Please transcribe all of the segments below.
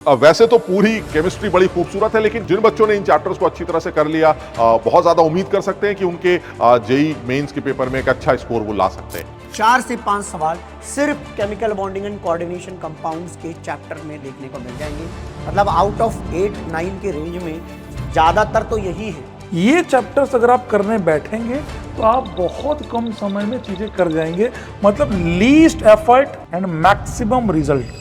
वैसे तो पूरी केमिस्ट्री बड़ी खूबसूरत है, लेकिन जिन बच्चों ने इन चैप्टर्स को अच्छी तरह से कर लिया, बहुत ज्यादा उम्मीद कर सकते हैं कि उनके जेई मेंस के पेपर में एक अच्छा स्कोर वो ला सकते हैं। 4 से 5 सवाल सिर्फ chemical bonding and coordination compounds के चैप्टर में देखने को मिल जाएंगे। मतलब आउट ऑफ 8-9 के रेंज में ज्यादातर तो यही है। ये चैप्टर्स अगर आप करने बैठेंगे तो आप बहुत कम समय में चीजें कर जाएंगे। मतलब least effort and maximum result.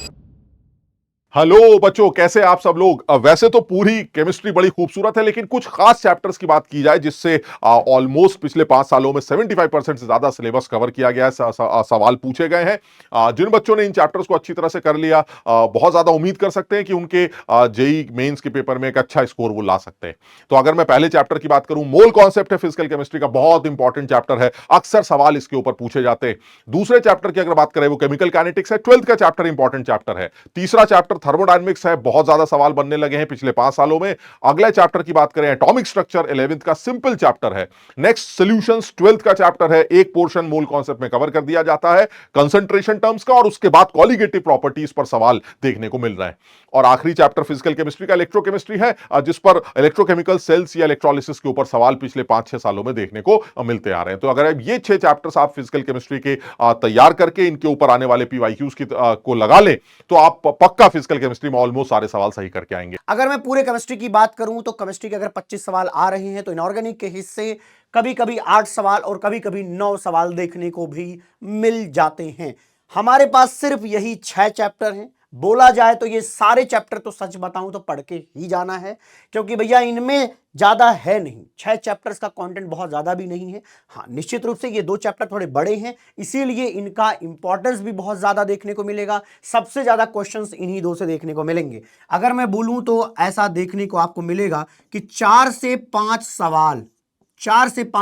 Hello बच्चों, कैसे आप सब लोग। वैसे तो पूरी केमिस्ट्री बड़ी खूबसूरत है, लेकिन कुछ खास चैप्टर्स की बात की जाए जिससे ऑलमोस्ट पिछले 5 सालों में 75% से ज्यादा सिलेबस कवर किया गया है, सवाल पूछे गए हैं। जिन बच्चों ने इन चैप्टर्स को अच्छी तरह से कर लिया, बहुत ज्यादा उम्मीद कर सकते हैं कि उनके जेई मेंस के पेपर में एक अच्छा स्कोर वो ला सकते हैं। तो अगर मैं पहले चैप्टर की बात करूं, मोल कॉन्सेप्ट है फिजिकल केमिस्ट्री का, बहुत इंपॉर्टेंट चैप्टर है, अक्सर सवाल इसके ऊपर पूछे जाते हैं। दूसरे चैप्टर की अगर बात करें, वो केमिकल काइनेटिक्स है, 12th का चैप्टर इंपॉर्टेंट चैप्टर है। तीसरा चैप्टर थर्मोडायनेमिक्स है, बहुत ज्यादा सवाल बनने लगे हैं पिछले 5 सालों में। अगले चैप्टर की बात करें, एटॉमिक स्ट्रक्चर 11th का सिंपल चैप्टर है। नेक्स्ट सॉल्यूशंस 12th का चैप्टर है, एक पोर्शन मोल कॉन्सेप्ट में कवर कर दिया जाता है कंसंट्रेशन टर्म्स का, और उसके बाद कॉलिगेटिव प्रॉपर्टीज पर सवाल देखने को मिल रहा है। और आखिरी चैप्टर फिजिकल केमिस्ट्री का इलेक्ट्रोकेमिस्ट्री है, जिस पर इलेक्ट्रोकेमिकल सेल्स या इलेक्ट्रोलिसिस के ऊपर सवाल पिछले 5-6 सालों में देखने को मिलते आ रहे हैं। तो अगर ये 6 चैप्टर्स आप फिजिकल केमिस्ट्री के तैयार करके इनके ऊपर आने वाले पीवाईक्यूज को लगा लें, तो आप पक्का फिजिकल केमिस्ट्री में ऑलमोस्ट सारे सवाल सही करके आएंगे। अगर मैं पूरे केमिस्ट्री की बात करूं तो केमिस्ट्री के अगर 25 सवाल आ रहे हैं तो इनऑर्गेनिक के हिस्से कभी कभी 8 सवाल और कभी कभी 9 सवाल देखने को भी मिल जाते हैं। हमारे पास सिर्फ यही 6 चैप्टर हैं। बोला जाए तो ये सारे चैप्टर तो सच बताऊं तो पढ़ के ही जाना है, क्योंकि भैया इनमें ज्यादा है नहीं। 6 चैप्टर्स का कंटेंट बहुत ज्यादा भी नहीं है। हाँ, निश्चित रूप से ये 2 चैप्टर थोड़े बड़े हैं, इसीलिए इनका इंपॉर्टेंस भी बहुत ज्यादा देखने को मिलेगा। सबसे ज्यादा क्वेश्चंस इन्हीं 2 से देखने को मिलेंगे। अगर मैं बोलूं तो ऐसा देखने को आपको मिलेगा कि 4 से 5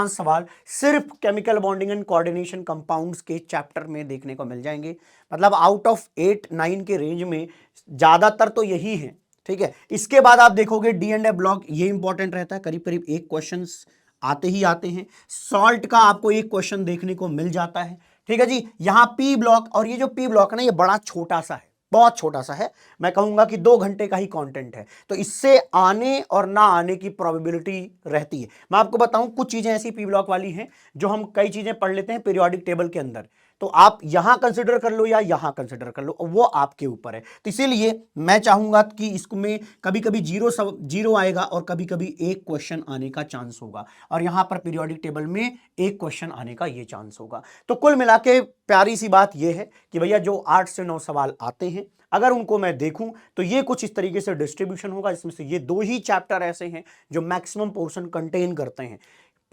सवाल सिर्फ chemical bonding and coordination compounds के चैप्टर में देखने को मिल जाएंगे। मतलब आउट ऑफ 8-9 के रेंज में ज्यादातर तो यही है। ठीक है, इसके बाद आप देखोगे डी एंड ए ब्लॉक, ये इंपॉर्टेंट रहता है, करीब करीब एक क्वेश्चन आते ही आते हैं। सॉल्ट का आपको एक क्वेश्चन देखने को मिल जाता है। ठीक है जी, यहां पी ब्लॉक, और ये जो पी ब्लॉक है ना, ये बड़ा छोटा सा है, बहुत छोटा सा है। मैं कहूंगा कि 2 घंटे का ही कंटेंट है, तो इससे आने और ना आने की प्रोबेबिलिटी रहती है। मैं आपको बताऊं, कुछ चीजें ऐसी पी ब्लॉक वाली हैं जो हम कई चीजें पढ़ लेते हैं पीरियोडिक टेबल के अंदर, तो आप यहां कंसिडर कर लो या यहां कंसिडर कर लो, वो आपके ऊपर है। तो इसीलिए मैं चाहूंगा कि इसमें कभी कभी जीरो आएगा और कभी कभी एक क्वेश्चन आने का चांस होगा, और यहां पर पीरियोडिक टेबल में एक क्वेश्चन आने का ये चांस होगा। तो कुल मिला के प्यारी सी बात यह है कि भैया जो 8 से 9 सवाल आते हैं, अगर उनको मैं देखूं तो ये कुछ इस तरीके से डिस्ट्रीब्यूशन होगा, जिसमें से ये 2 ही चैप्टर ऐसे हैं जो मैक्सिमम पोर्शन कंटेन करते हैं।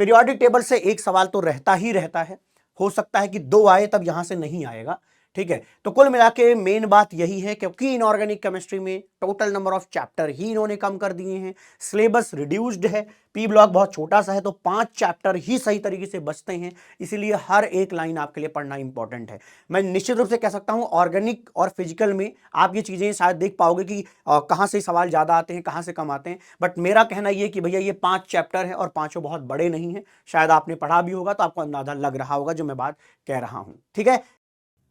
पीरियोडिक टेबल से एक सवाल तो रहता ही रहता है, हो सकता है कि 2 आए तब यहां से नहीं आएगा। ठीक है, तो कुल मिला के मेन बात यही है, क्योंकि इनऑर्गेनिक केमिस्ट्री में टोटल नंबर ऑफ चैप्टर ही इन्होंने कम कर दिए हैं, सिलेबस रिड्यूस्ड है, पी ब्लॉक बहुत छोटा सा है, तो 5 चैप्टर ही सही तरीके से बचते हैं। इसीलिए हर एक लाइन आपके लिए पढ़ना इंपॉर्टेंट है। मैं निश्चित रूप से कह सकता हूं, ऑर्गेनिक और फिजिकल में आप ये चीजें शायद देख पाओगे कि कहां से सवाल ज्यादा आते हैं, कहां से कम आते हैं। बट मेरा कहना यह कि भैया ये 5 चैप्टर है और पांचों बहुत बड़े नहीं है। शायद आपने पढ़ा भी होगा तो आपको अंदाजा लग रहा होगा जो मैं बात कह रहा हूं। ठीक है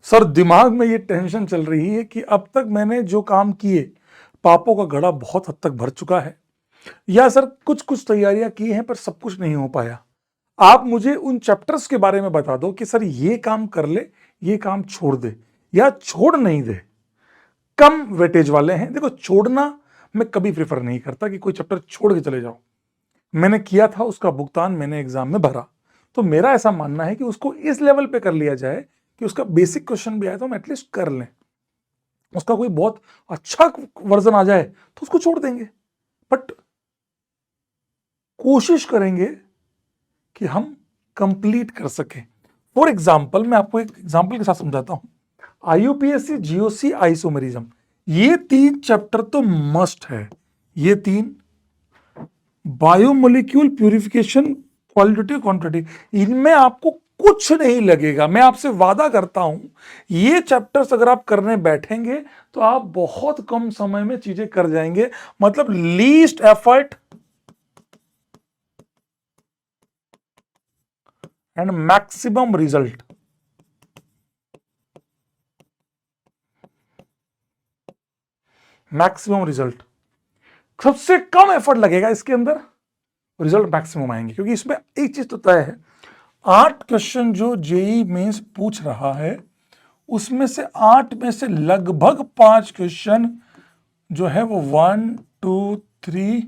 सर, दिमाग में ये टेंशन चल रही है कि अब तक मैंने जो काम किए, पापों का घड़ा बहुत हद तक भर चुका है, या सर कुछ कुछ तैयारियां की हैं पर सब कुछ नहीं हो पाया। आप मुझे उन चैप्टर्स के बारे में बता दो कि सर ये काम कर ले, ये काम छोड़ दे, या छोड़ नहीं दे। कम वेटेज वाले हैं। देखो, छोड़ना मैं कभी प्रेफर नहीं करता कि कोई चैप्टर छोड़ के चले जाओ। मैंने किया था, उसका भुगतान मैंने एग्जाम में भरा, तो मेरा ऐसा मानना है कि उसको इस लेवल पे कर लिया जाए कि उसका बेसिक क्वेश्चन भी आए तो हम एटलीस्ट कर लें। उसका कोई बहुत अच्छा वर्जन आ जाए तो उसको छोड़ देंगे, बट कोशिश करेंगे कि हम कंप्लीट कर सकें। फॉर एग्जाम्पल, मैं आपको एक एग्जाम्पल के साथ समझाता हूं। आईयूपीएससी, जीओसी, आइसोमेरिज्म, ये 3 चैप्टर तो मस्ट है। ये 3, बायोमोलिक्यूल प्यूरिफिकेशन, क्वालिटेटिव क्वांटिटी, इनमें आपको कुछ नहीं लगेगा। मैं आपसे वादा करता हूं, ये चैप्टर्स अगर आप करने बैठेंगे तो आप बहुत कम समय में चीजें कर जाएंगे। मतलब least effort and maximum result. Maximum result, सबसे कम एफर्ट लगेगा इसके अंदर, रिजल्ट मैक्सिमम आएंगे। क्योंकि इसमें एक चीज तो तय है, 8 क्वेश्चन जो जेई मेंस पूछ रहा है उसमें से 8 में से लगभग 5 क्वेश्चन जो है वो 1 2 3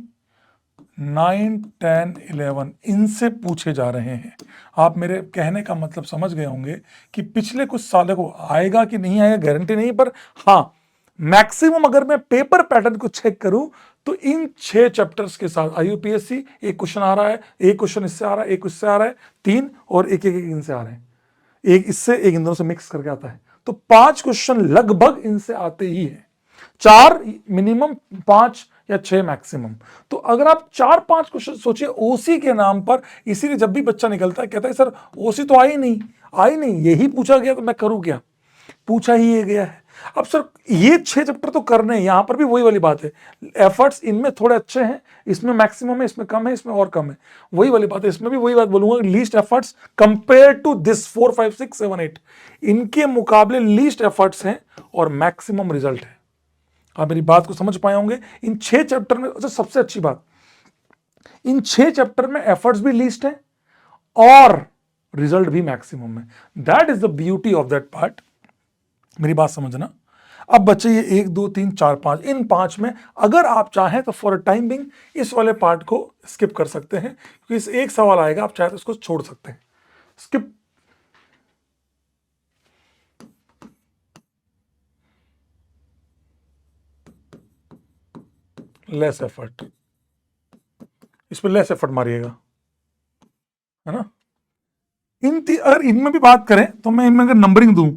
9 10 11 इनसे पूछे जा रहे हैं। आप मेरे कहने का मतलब समझ गए होंगे कि पिछले कुछ सालों को आएगा कि नहीं आएगा गारंटी नहीं, पर हाँ मैक्सिमम अगर मैं पेपर पैटर्न को चेक करूं तो इन 6 चैप्टर्स के साथ आईयूपीएससी एक क्वेश्चन आ रहा है, एक क्वेश्चन इससे आ रहा है, एक इससे आ रहा है, 3 और एक इनसे आ रहे हैं, एक इससे एक इन दोनों से मिक्स करके आता है, तो 5 क्वेश्चन लगभग इनसे आते ही हैं, 4 मिनिमम, 5 या 6 मैक्सिमम। तो अगर आप 4-5 क्वेश्चन सोचिए ओसी के नाम पर, इसीलिए जब भी बच्चा निकलता है कहता है सर ओसी तो आई नहीं, यही पूछा गया तो मैं करूं क्या, पूछा ही ये गया है। अब सर ये 6 चैप्टर तो करने हैं, यहां पर भी वही वाली बात है, एफर्ट्स इनमें थोड़े अच्छे हैं, इसमें मैक्सिमम है, इसमें कम है, इसमें और कम है, वही वाली बात है, इसमें भी वही बात बोलूंगा, least efforts compare to this 4 5 6 7 8 इनके मुकाबले लीस्ट एफर्ट्स हैं और मैक्सिमम रिजल्ट है। आप मेरी बात को समझ पाए होंगे। इन 6 चैप्टर में सबसे अच्छी बात, इन 6 चैप्टर में एफर्ट्स भी लीस्ट है और रिजल्ट भी मैक्सिमम है। That is the beauty of that part. मेरी बात समझना। अब बच्चे ये 1 2 3 4 5, इन 5 में अगर आप चाहें तो फॉर अ टाइम बिंग इस वाले पार्ट को स्किप कर सकते हैं, क्योंकि इस एक सवाल आएगा, आप चाहे तो इसको छोड़ सकते हैं, स्किप। लेस एफर्ट, इस पर लेस एफर्ट मारिएगा, है ना। अगर इनमें भी बात करें तो मैं इनमें अगर नंबरिंग दूं,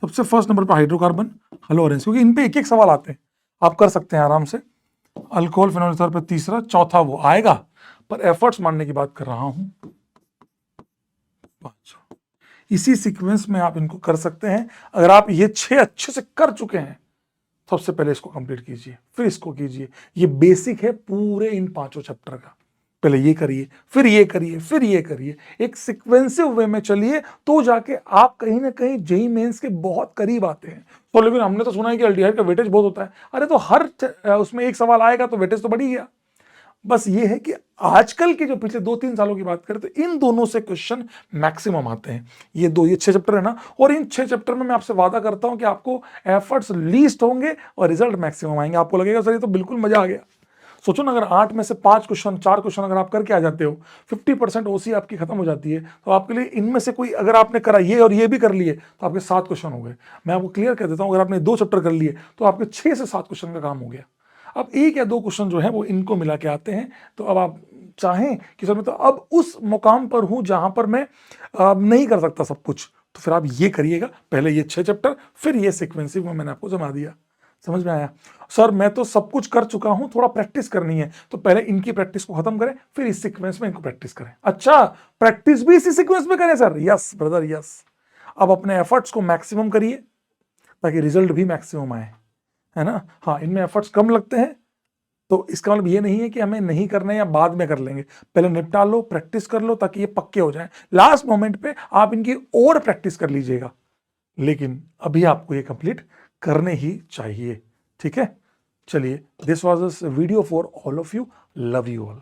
सबसे फर्स्ट नंबर पर हाइड्रोकार्बन, हेलो ऑरेंज, क्योंकि इन पे एक एक सवाल आते हैं, आप कर सकते हैं आराम से। अल्कोहल फिनोल ईथर पे तीसरा, चौथा वो आएगा, पर एफर्ट्स मारने की बात कर रहा हूं। 5 इसी सीक्वेंस में आप इनको कर सकते हैं। अगर आप ये 6 अच्छे से कर चुके हैं, सबसे पहले इसको कंप्लीट कीजिए, फिर इसको कीजिए। ये बेसिक है पूरे इन 5 चैप्टर का। पहले ये करिए, फिर ये करिए, फिर ये करिए, एक सिक्वेंसिव वे में चलिए, तो जाके आप कहीं ना कहीं जेई मेंस के बहुत करीब आते हैं। तो लेकिन हमने तो सुना है कि एल्डिहाइड का वेटेज बहुत होता है। अरे तो हर उसमें एक सवाल आएगा तो वेटेज तो बढ़ ही गया। बस ये है कि आजकल के जो पिछले 2-3 सालों की बात करें तो इन दोनों से क्वेश्चन मैक्सिमम आते हैं। ये 6 चैप्टर है ना, और इन 6 चैप्टर में मैं आपसे वादा करता हूं कि आपको एफर्ट्स लीस्ट होंगे और रिजल्ट मैक्सिमम आएंगे। आपको लगेगा सर ये तो बिल्कुल मजा आ गया। सोचो ना, अगर 8 में से 5 क्वेश्चन, 4 क्वेश्चन अगर आप करके आ जाते हो, 50% ओसी आपकी खत्म हो जाती है, तो आपके लिए इनमें से कोई, अगर आपने करा ये और ये भी कर लिए तो आपके 7 क्वेश्चन हो गए। मैं आपको क्लियर कर देता हूं, अगर आपने 2 चैप्टर कर लिए तो आपके 6 से 7 क्वेश्चन का काम हो गया। अब 1 या 2 क्वेश्चन जो है वो इनको मिला के आते हैं। तो अब आप चाहें कि सर मैं तो अब उस मुकाम पर हूं जहां पर मैं नहीं कर सकता सब कुछ, तो फिर आप ये करिएगा, पहले ये 6 चैप्टर, फिर ये सीक्वेंसिंग में मैंने आपको जमा दिया। समझ में आया? सर मैं तो सब कुछ कर चुका हूं, थोड़ा प्रैक्टिस करनी है, तो पहले इनकी प्रैक्टिस को खत्म करें, फिर इस सीक्वेंस में इनको प्रैक्टिस करें। अच्छा, प्रैक्टिस भी इसी सीक्वेंस में करें सर? Yes brother yes. अब अपने एफर्ट्स को मैक्सिमम करिए ताकि रिजल्ट भी मैक्सिमम आए, है ना। हाँ, इनमें एफर्ट्स कम लगते हैं तो इसका मतलब ये नहीं है कि हमें नहीं करना है या बाद में कर लेंगे, पहले निपटा लो, प्रैक्टिस कर लो ताकि ये पक्के हो जाएं। लास्ट मोमेंट पे आप इनकी और प्रैक्टिस कर लीजिएगा, लेकिन अभी आपको ये कंप्लीट करने ही चाहिए। ठीक है, चलिए, this was a video for all of you, love you all.